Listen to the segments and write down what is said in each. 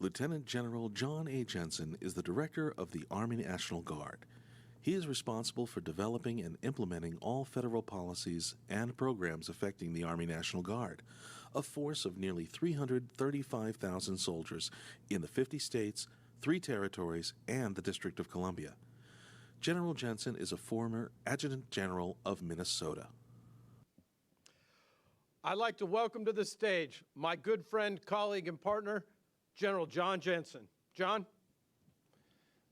Lieutenant General Jon A. Jensen is the Director of the Army National Guard. He is responsible for developing and implementing all federal policies and programs affecting the Army National Guard, a force of nearly 335,000 soldiers in the 50 states, 3 territories, and the District of Columbia. General Jensen is a former Adjutant General of Minnesota. I'd like to welcome to the stage my good friend, colleague, and partner, General Jon Jensen. John?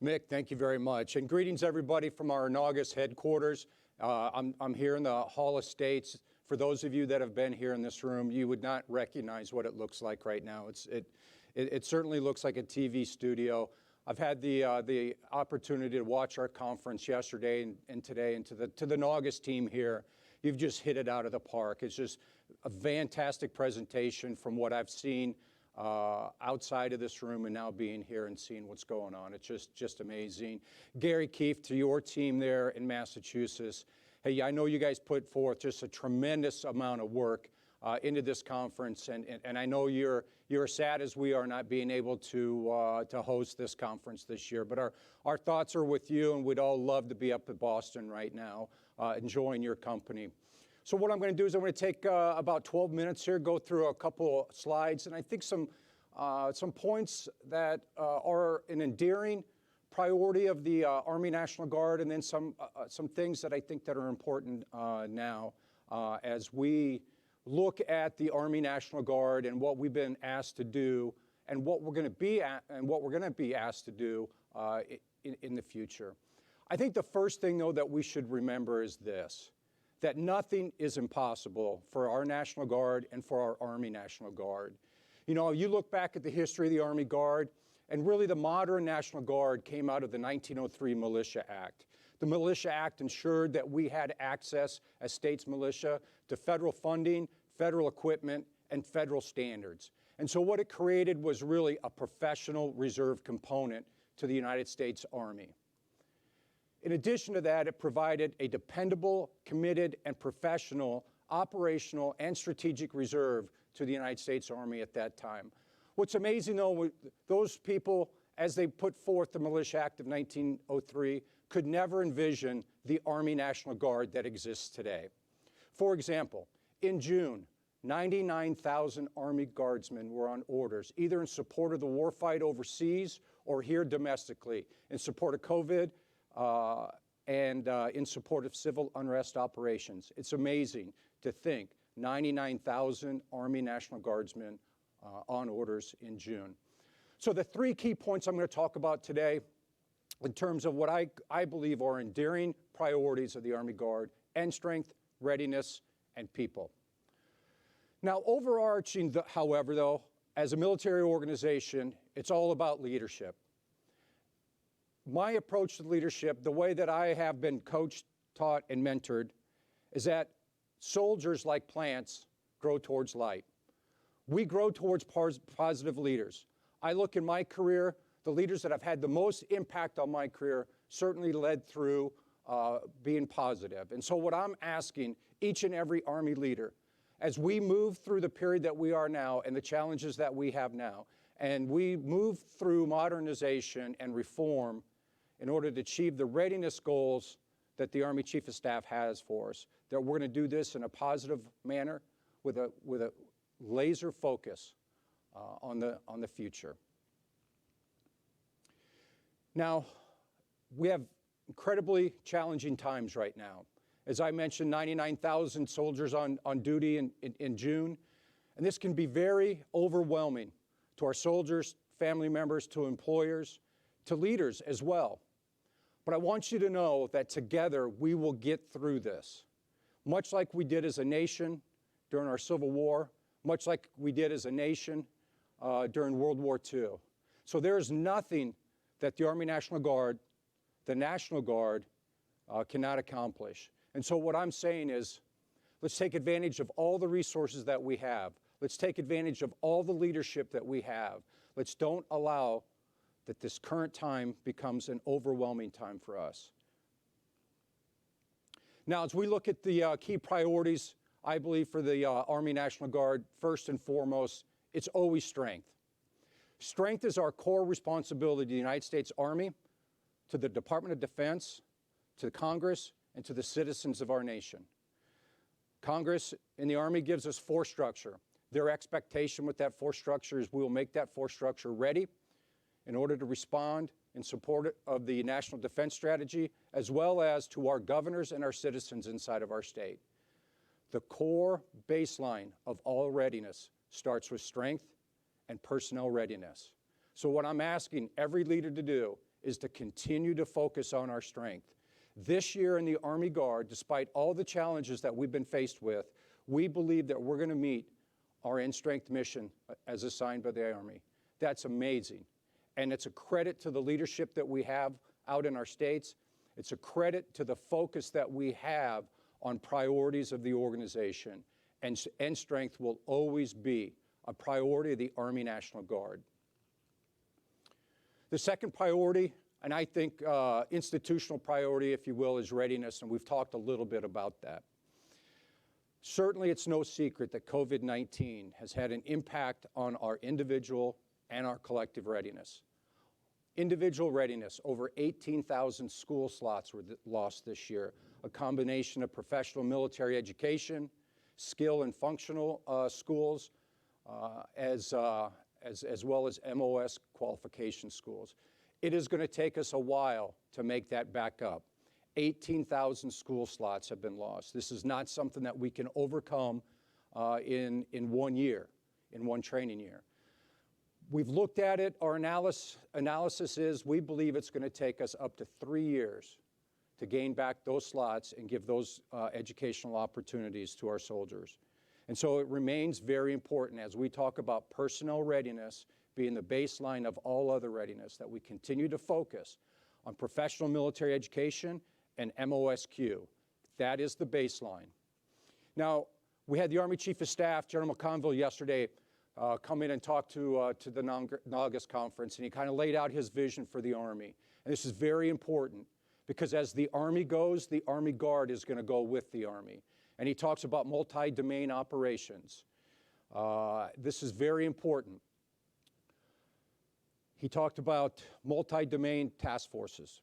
Mick, thank you very much. And greetings, everybody, from our NGAUS headquarters. I'm here in the Hall of States. For those of you that have been here in this room, you would not recognize what it looks like right now. It certainly looks like a TV studio. I've had the opportunity to watch our conference yesterday and today, and to the NGAUS team here. You've just hit it out of the park. It's just a fantastic presentation from what I've seen outside of this room and now being here and seeing what's going on. It's just amazing. Gary Keefe, to your team there in Massachusetts, hey, I know you guys put forth just a tremendous amount of work into this conference, and I know you're as sad as we are not being able to host this conference this year, but our thoughts are with you, and we'd all love to be up in Boston right now, enjoying your company. So what I'm going to do is I'm going to take about 12 minutes here, go through a couple slides, and I think some points that are an endearing priority of the Army National Guard, and then some things that I think that are important now as we look at the Army National Guard and what we've been asked to do, and what we're going to be asked to do in the future. I think the first thing, though, that we should remember is this: that nothing is impossible for our National Guard and for our Army National Guard. You know, you look back at the history of the Army Guard, and really the modern National Guard came out of the 1903 Militia Act. The Militia Act ensured that we had access as states militia to federal funding, federal equipment, and federal standards. And so what it created was really a professional reserve component to the United States Army. In addition to that, it provided a dependable, committed, and professional operational and strategic reserve to the United States Army at that time. What's amazing, though, those people, as they put forth the Militia Act of 1903, could never envision the Army National Guard that exists today. For example, in June, 99,000 Army Guardsmen were on orders, either in support of the warfight overseas or here domestically, in support of COVID, and in support of civil unrest operations. It's amazing to think 99,000 Army National Guardsmen on orders in June. So the 3 key points I'm going to talk about today in terms of what I believe are enduring priorities of the Army Guard: end strength, readiness, and people. Now, overarching, however, though, as a military organization, it's all about leadership. My approach to leadership, the way that I have been coached, taught, and mentored, is that soldiers, like plants, grow towards light. We grow towards positive leaders. I look in my career, the leaders that have had the most impact on my career certainly led through being positive. And so what I'm asking each and every Army leader, as we move through the period that we are now and the challenges that we have now, and we move through modernization and reform in order to achieve the readiness goals that the Army Chief of Staff has for us, that we're going to do this in a positive manner with a laser focus on the future. Now, we have incredibly challenging times right now. As I mentioned, 99,000 soldiers on duty in June, and this can be very overwhelming to our soldiers, family members, to employers, to leaders as well. But I want you to know that together we will get through this, much like we did as a nation during our Civil War, much like we did as a nation during World War II. So there is nothing that the Army National Guard, the National Guard, cannot accomplish. And so what I'm saying is, let's take advantage of all the resources that we have. Let's take advantage of all the leadership that we have. Let's don't allow that this current time becomes an overwhelming time for us. Now, as we look at the key priorities, I believe for the Army National Guard, first and foremost, it's always strength. Strength is our core responsibility to the United States Army, to the Department of Defense, to Congress, and to the citizens of our nation. Congress and the Army gives us force structure. Their expectation with that force structure is we will make that force structure ready in order to respond in support of the National Defense Strategy, as well as to our governors and our citizens inside of our state. The core baseline of all readiness starts with strength and personnel readiness. So what I'm asking every leader to do is to continue to focus on our strength. This year in the Army Guard, despite all the challenges that we've been faced with, we believe that we're going to meet our in-strength mission as assigned by the Army. That's amazing. And it's a credit to the leadership that we have out in our states. It's a credit to the focus that we have on priorities of the organization. And strength will always be a priority of the Army National Guard. The second priority, and I think institutional priority, if you will, is readiness, and we've talked a little bit about that. Certainly, it's no secret that COVID-19 has had an impact on our individual and our collective readiness. Individual readiness, over 18,000 school slots were lost this year, a combination of professional military education, skill and functional schools, as well as MOS qualification schools. It is going to take us a while to make that back up. 18,000 school slots have been lost. This is not something that we can overcome in 1 year, in one training year. We've looked at it. Our analysis is we believe it's going to take us up to 3 years to gain back those slots and give those educational opportunities to our soldiers. And so it remains very important as we talk about personnel readiness being the baseline of all other readiness, that we continue to focus on professional military education and MOSQ. That is the baseline. Now, we had the Army Chief of Staff, General McConville, yesterday come in and talk to the NGAUS Conference, and he kind of laid out his vision for the Army. And this is very important because as the Army goes, the Army Guard is going to go with the Army. And he talks about multi-domain operations. This is very important. He talked about multi-domain task forces,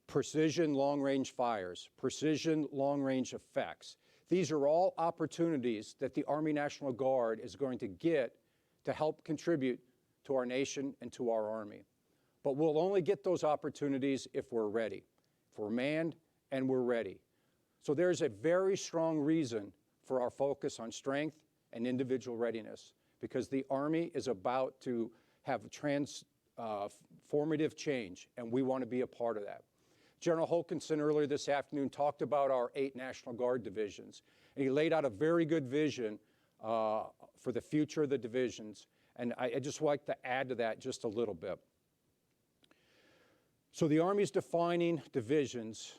precision long-range fires, precision long-range effects. These are all opportunities that the Army National Guard is going to get to help contribute to our nation and to our Army. But we'll only get those opportunities if we're ready, if we're manned and we're ready. So there's a very strong reason for our focus on strength and individual readiness, because the Army is about to have transformative change, and we want to be a part of that. General Holkinson earlier this afternoon talked about our 8 National Guard divisions, and he laid out a very good vision for the future of the divisions, and I just like to add to that just a little bit. So the Army's defining divisions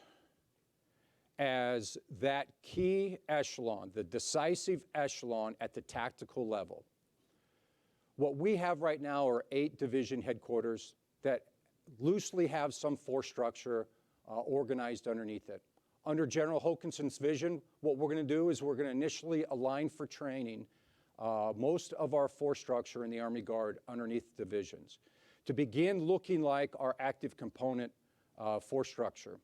as that key echelon, the decisive echelon at the tactical level. What we have right now are 8 division headquarters that loosely have some force structure organized underneath it. Under General Holkinson's vision, what we're going to do is we're going to initially align for training most of our force structure in the Army Guard underneath divisions to begin looking like our active component force structure.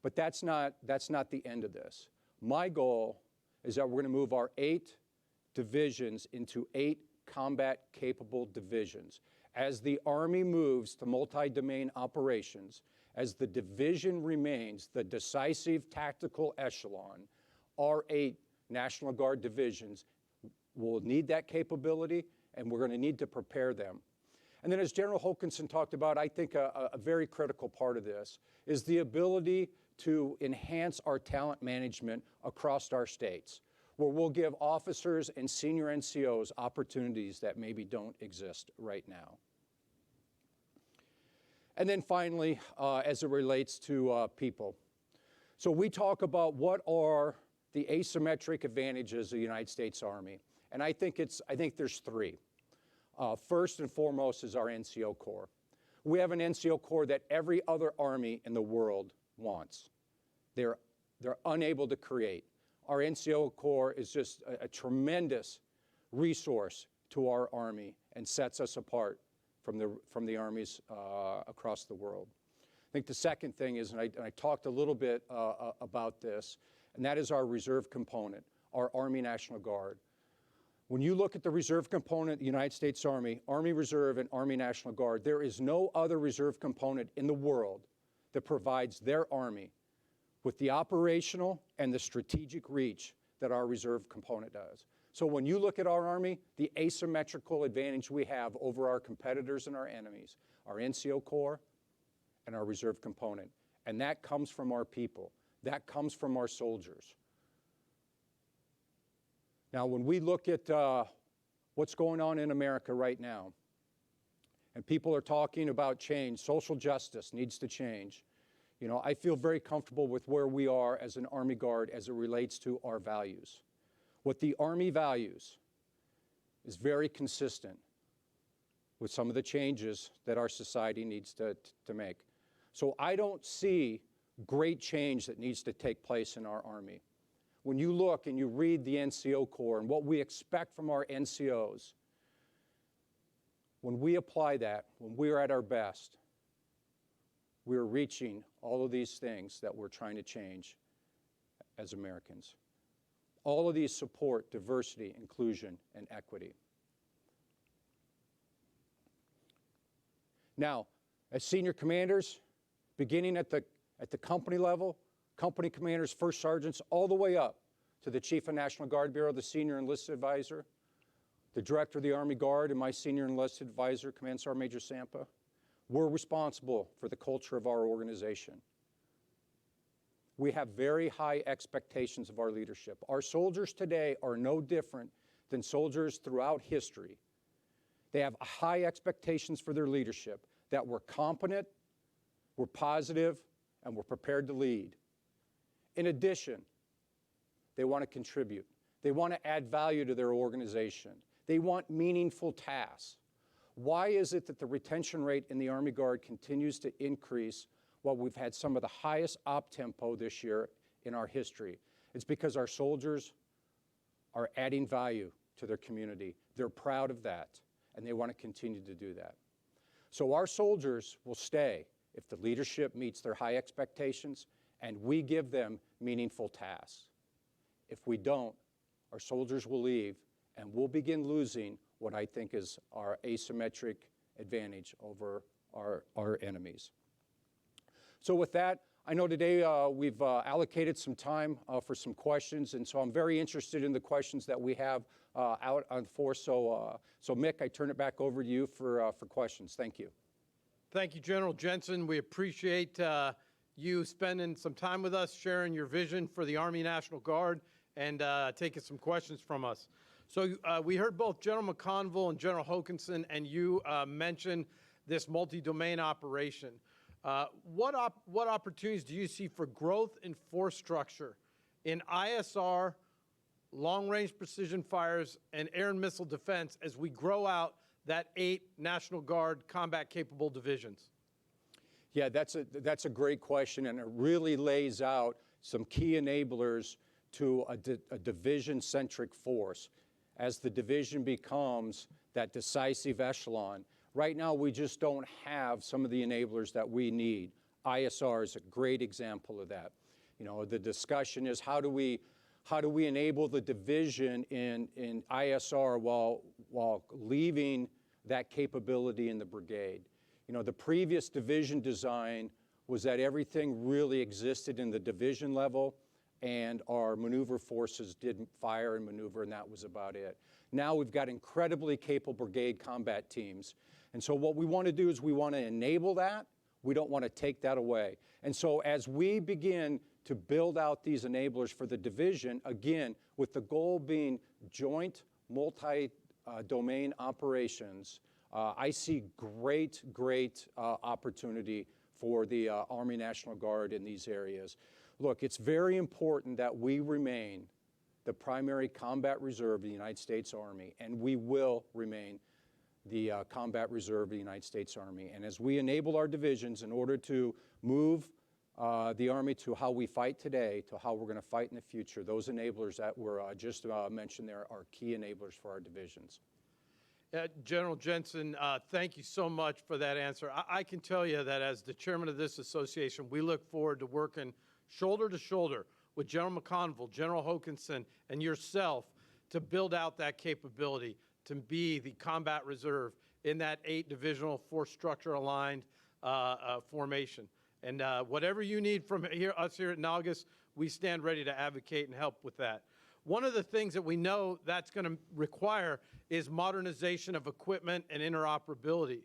But that's not the end of this. My goal is that we're going to move our 8 divisions into 8 combat-capable divisions. As the Army moves to multi-domain operations, as the division remains the decisive tactical echelon, our 8 National Guard divisions will need that capability, and we're going to need to prepare them. And then as General Holkinson talked about, I think a very critical part of this is the ability to enhance our talent management across our states, where we'll give officers and senior NCOs opportunities that maybe don't exist right now. And then finally, as it relates to people. So we talk about what are the asymmetric advantages of the United States Army. And I think there's 3. First and foremost is our NCO Corps. We have an NCO Corps that every other Army in the world wants. They're unable to create. Our NCO Corps is just a tremendous resource to our Army, and sets us apart from the armies across the world. I think the second thing is, and I talked a little bit about this, and that is our reserve component, our Army National Guard. When you look at the reserve component of the United States Army, Army Reserve and Army National Guard, there is no other reserve component in the world that provides their Army with the operational and the strategic reach that our reserve component does. So when you look at our Army, the asymmetrical advantage we have over our competitors and our enemies, our NCO Corps and our reserve component, and that comes from our people. That comes from our soldiers. Now, when we look at what's going on in America right now, and people are talking about change, social justice needs to change, you know, I feel very comfortable with where we are as an Army Guard as it relates to our values. What the Army values is very consistent with some of the changes that our society needs to make. So I don't see great change that needs to take place in our Army. When you look and you read the NCO Corps and what we expect from our NCOs, when we apply that, when we're at our best, we're reaching all of these things that we're trying to change as Americans. All of these support diversity, inclusion, and equity. Now, as senior commanders, beginning at the company level, company commanders, first sergeants, all the way up to the Chief of National Guard Bureau, the Senior Enlisted Advisor, the Director of the Army Guard, and my Senior Enlisted Advisor, Command Sergeant Major Sampa, we're responsible for the culture of our organization. We have very high expectations of our leadership. Our soldiers today are no different than soldiers throughout history. They have high expectations for their leadership, that we're competent, we're positive, and we're prepared to lead. In addition, they want to contribute. They want to add value to their organization. They want meaningful tasks. Why is it that the retention rate in the Army Guard continues to increase while we've had some of the highest op tempo this year in our history? It's because our soldiers are adding value to their community. They're proud of that, and they want to continue to do that. So our soldiers will stay if the leadership meets their high expectations and we give them meaningful tasks. If we don't, our soldiers will leave and we'll begin losing what I think is our asymmetric advantage over our enemies. So with that, I know today we've allocated some time for some questions, and so I'm very interested in the questions that we have out on the floor. So Mick, I turn it back over to you for questions. Thank you. Thank you, General Jensen. We appreciate you spending some time with us, sharing your vision for the Army National Guard, and taking some questions from us. So we heard both General McConville and General Hokanson, and you mentioned this multi-domain operation. What opportunities do you see for growth in force structure in ISR, long-range precision fires, and air and missile defense as we grow out that 8 National Guard combat-capable divisions? Yeah, that's a great question, and it really lays out some key enablers to a division-centric force. As the division becomes that decisive echelon, right now we just don't have some of the enablers that we need. ISR is a great example of that. You know, the discussion is how do we enable the division in ISR while leaving that capability in the brigade. You know, the previous division design was that everything really existed in the division level, and our maneuver forces did fire and maneuver, and that was about it. Now we've got incredibly capable brigade combat teams. And so what we want to do is we want to enable that. We don't want to take that away. And so as we begin to build out these enablers for the division, again, with the goal being joint multi-domain operations, I see great opportunity for the Army National Guard in these areas. Look, it's very important that we remain the primary combat reserve of the United States Army, and we will remain the combat reserve of the United States Army. And as we enable our divisions in order to move the Army to how we fight today, to how we're going to fight in the future, those enablers that were just mentioned there are key enablers for our divisions. General Jensen, thank you so much for that answer. I can tell you that as the chairman of this association, we look forward to working shoulder to shoulder with General McConville, General Hokanson, and yourself to build out that capability to be the combat reserve in that 8 divisional force structure aligned formation. And whatever you need from us here at NGAUS, we stand ready to advocate and help with that. One of the things that we know that's going to require is modernization of equipment and interoperability.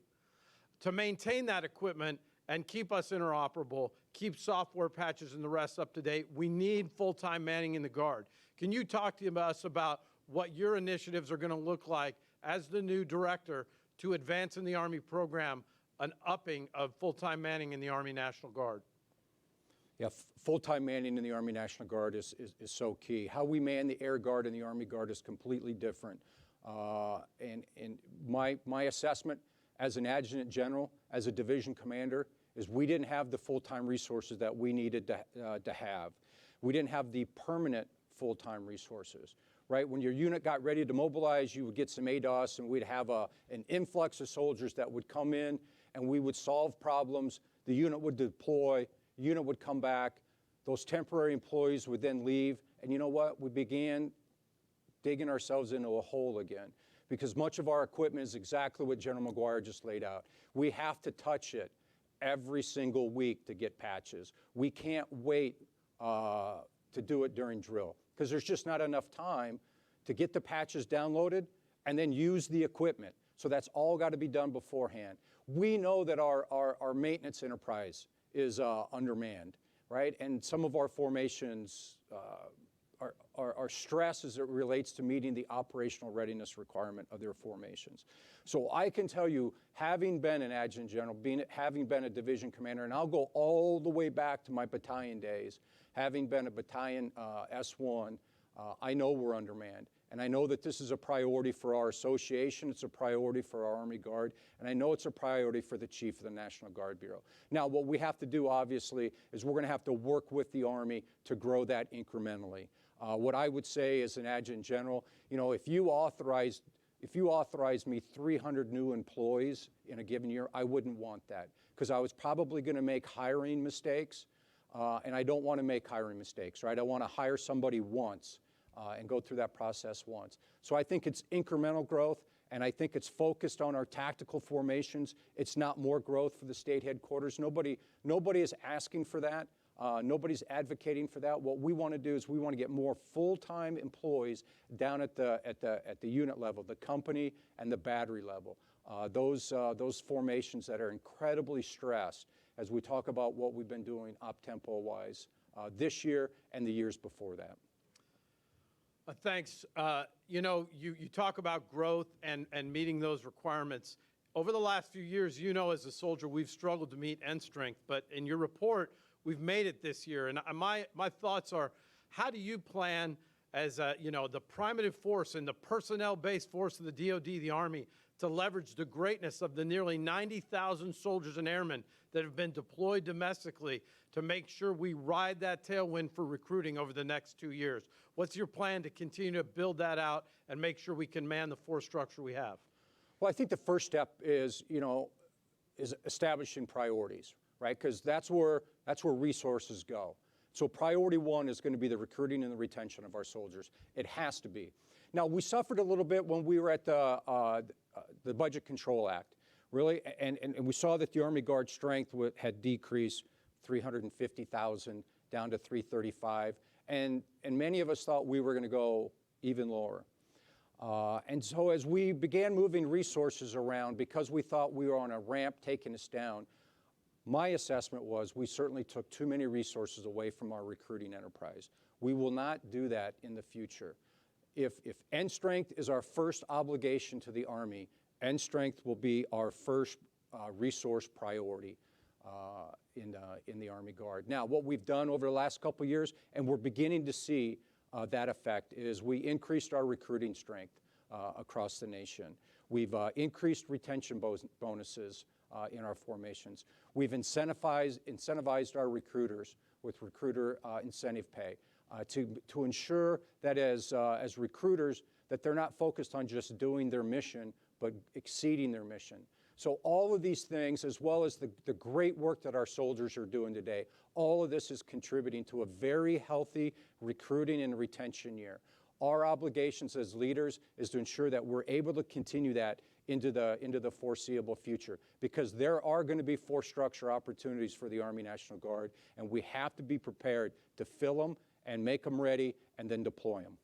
To maintain that equipment and keep us interoperable, keep software patches and the rest up to date, we need full-time manning in the Guard. Can you talk to us about what your initiatives are going to look like as the new director to advance in the Army program an upping of full-time manning in the Army National Guard? Yeah, full-time manning in the Army National Guard is so key. How we man the Air Guard and the Army Guard is completely different. And my assessment as an adjutant general, as a division commander, is we didn't have the full-time resources that we needed to have. We didn't have the permanent full-time resources, right? When your unit got ready to mobilize, you would get some ADOS, and we'd have an influx of soldiers that would come in, and we would solve problems. The unit would deploy, the unit would come back, those temporary employees would then leave, and you know what? We began digging ourselves into a hole again, because much of our equipment is exactly what General McGuire just laid out. We have to touch it every single week to get patches. We can't wait to do it during drill, because there's just not enough time to get the patches downloaded and then use the equipment. So that's all got to be done beforehand. We know that our maintenance enterprise is undermanned, right? And some of our formations are stressed as it relates to meeting the operational readiness requirement of their formations. So I can tell you, having been an adjutant general, having been a division commander, and I'll go all the way back to my battalion days, having been a battalion S1, I know we're undermanned. And I know that this is a priority for our association, it's a priority for our Army Guard, and I know it's a priority for the Chief of the National Guard Bureau. Now, what we have to do, obviously, is we're going to have to work with the Army to grow that incrementally. What I would say as an adjutant general, you know, if you authorized me 300 new employees in a given year, I wouldn't want that, because I was probably going to make hiring mistakes, and I don't want to make hiring mistakes, right? I want to hire somebody once and go through that process once. So I think it's incremental growth, and I think it's focused on our tactical formations. It's not more growth for the state headquarters. Nobody is asking for that. Nobody's advocating for that. What we want to do is we want to get more full-time employees down at the unit level, the company and the battery level. Those formations that are incredibly stressed as we talk about what we've been doing op-tempo-wise this year and the years before that. Thanks. You know, you talk about growth and meeting those requirements. Over the last few years, you know, as a soldier, we've struggled to meet end strength, but in your report, we've made it this year. And my thoughts are, how do you plan as, you know, the primitive force and the personnel-based force of the DoD, the Army, to leverage the greatness of the nearly 90,000 soldiers and airmen that have been deployed domestically to make sure we ride that tailwind for recruiting over the next 2 years? What's your plan to continue to build that out and make sure we can man the force structure we have? Well, I think the first step is, you know, is establishing priorities, right? Because that's where resources go. So priority one is going to be the recruiting and the retention of our soldiers. It has to be. Now, we suffered a little bit when we were at the Budget Control Act, really, and we saw that the Army Guard strength had decreased 350,000 down to 335, and many of us thought we were going to go even lower. And so as we began moving resources around, because we thought we were on a ramp taking us down, my assessment was we certainly took too many resources away from our recruiting enterprise. We will not do that in the future. If end strength is our first obligation to the Army, end strength will be our first resource priority in the Army Guard. Now, what we've done over the last couple of years, and we're beginning to see that effect, is we increased our recruiting strength across the nation. We've increased retention bonuses in our formations. We've incentivized our recruiters with recruiter incentive pay to ensure that as recruiters, that they're not focused on just doing their mission, but exceeding their mission. So all of these things, as well as the great work that our soldiers are doing today, all of this is contributing to a very healthy recruiting and retention year. Our obligations as leaders is to ensure that we're able to continue that into the foreseeable future, because there are going to be force structure opportunities for the Army National Guard, and we have to be prepared to fill them and make them ready and then deploy them.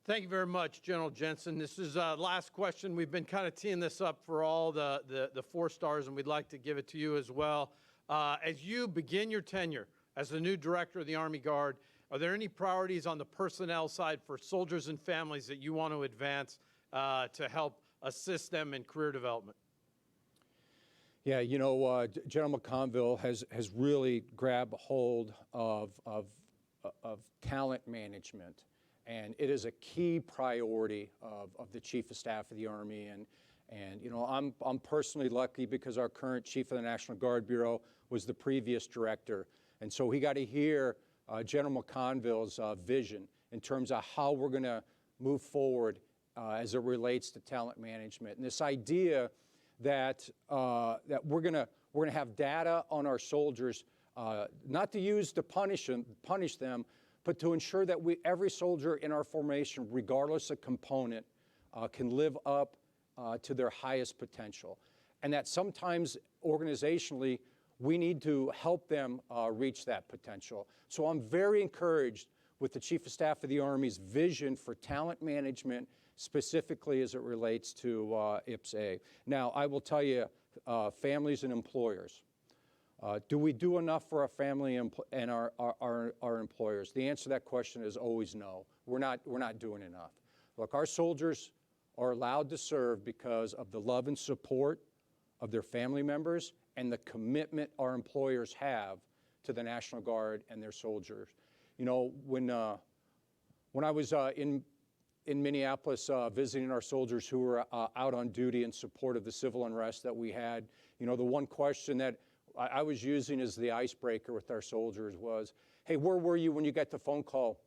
Thank you very much, General Jensen. This is last question. We've been kind of teeing this up for all the 4 stars, and we'd like to give it to you as well. As you begin your tenure as the new director of the Army Guard, are there any priorities on the personnel side for soldiers and families that you want to advance to help assist them in career development? Yeah, you know, General McConville has really grabbed hold of talent management, and it is a key priority of the Chief of Staff of the Army. And you know, I'm personally lucky because our current Chief of the National Guard Bureau was the previous director, and so he got to hear General McConville's vision in terms of how we're going to move forward as it relates to talent management, and this idea that we're going to have data on our soldiers, not to use to punish them, but to ensure that every soldier in our formation, regardless of component, can live up to their highest potential, and that sometimes organizationally we need to help them reach that potential. So I'm very encouraged with the Chief of Staff of the Army's vision for talent management, specifically as it relates to IPS-A. Now, I will tell you, families and employers, do we do enough for our family and our employers? The answer to that question is always no. We're not doing enough. Look, our soldiers are allowed to serve because of the love and support of their family members and the commitment our employers have to the National Guard and their soldiers. You know, when I was in Minneapolis visiting our soldiers who were out on duty in support of the civil unrest that we had, you know, the one question that I was using as the icebreaker with our soldiers was, hey, where were you when you got the phone call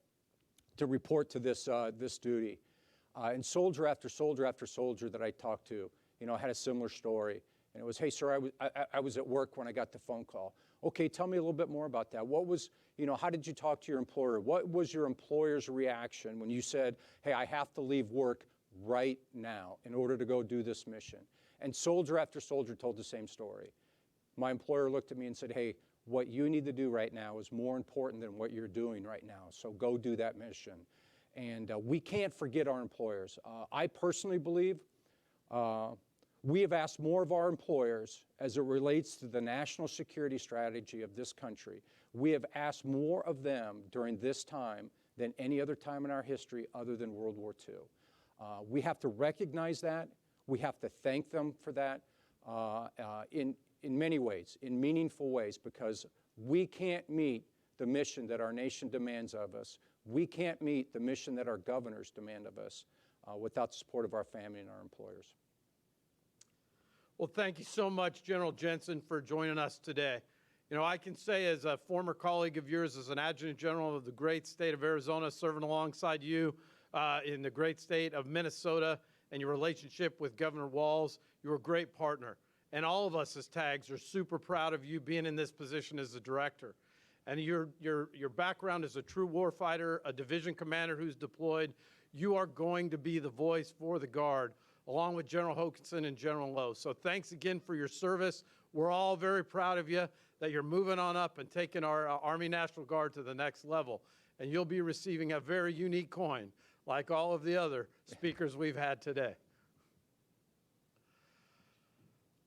to report to this duty? And soldier after soldier after soldier that I talked to, you know, had a similar story. And it was, hey, sir, I was at work when I got the phone call. Okay, tell me a little bit more about that. What was, you know, how did you talk to your employer? What was your employer's reaction when you said, hey, I have to leave work right now in order to go do this mission? And soldier after soldier told the same story. My employer looked at me and said, hey, what you need to do right now is more important than what you're doing right now, so go do that mission. And we can't forget our employers. I personally believe we have asked more of our employers as it relates to the national security strategy of this country. We have asked more of them during this time than any other time in our history other than World War II. We have to recognize that. We have to thank them for that in many ways, in meaningful ways, because we can't meet the mission that our nation demands of us. We can't meet the mission that our governors demand of us without the support of our family and our employers. Well, thank you so much, General Jensen, for joining us today. You know, I can say as a former colleague of yours, as an adjutant general of the great state of Arizona, serving alongside you in the great state of Minnesota, and your relationship with Governor Walz, you're a great partner. And all of us as TAGs are super proud of you being in this position as the director. And your background as a true warfighter, a division commander who's deployed, you are going to be the voice for the Guard, along with General Hokanson and General Lowe. So thanks again for your service. We're all very proud of you that you're moving on up and taking our Army National Guard to the next level. And you'll be receiving a very unique coin, like all of the other speakers we've had today.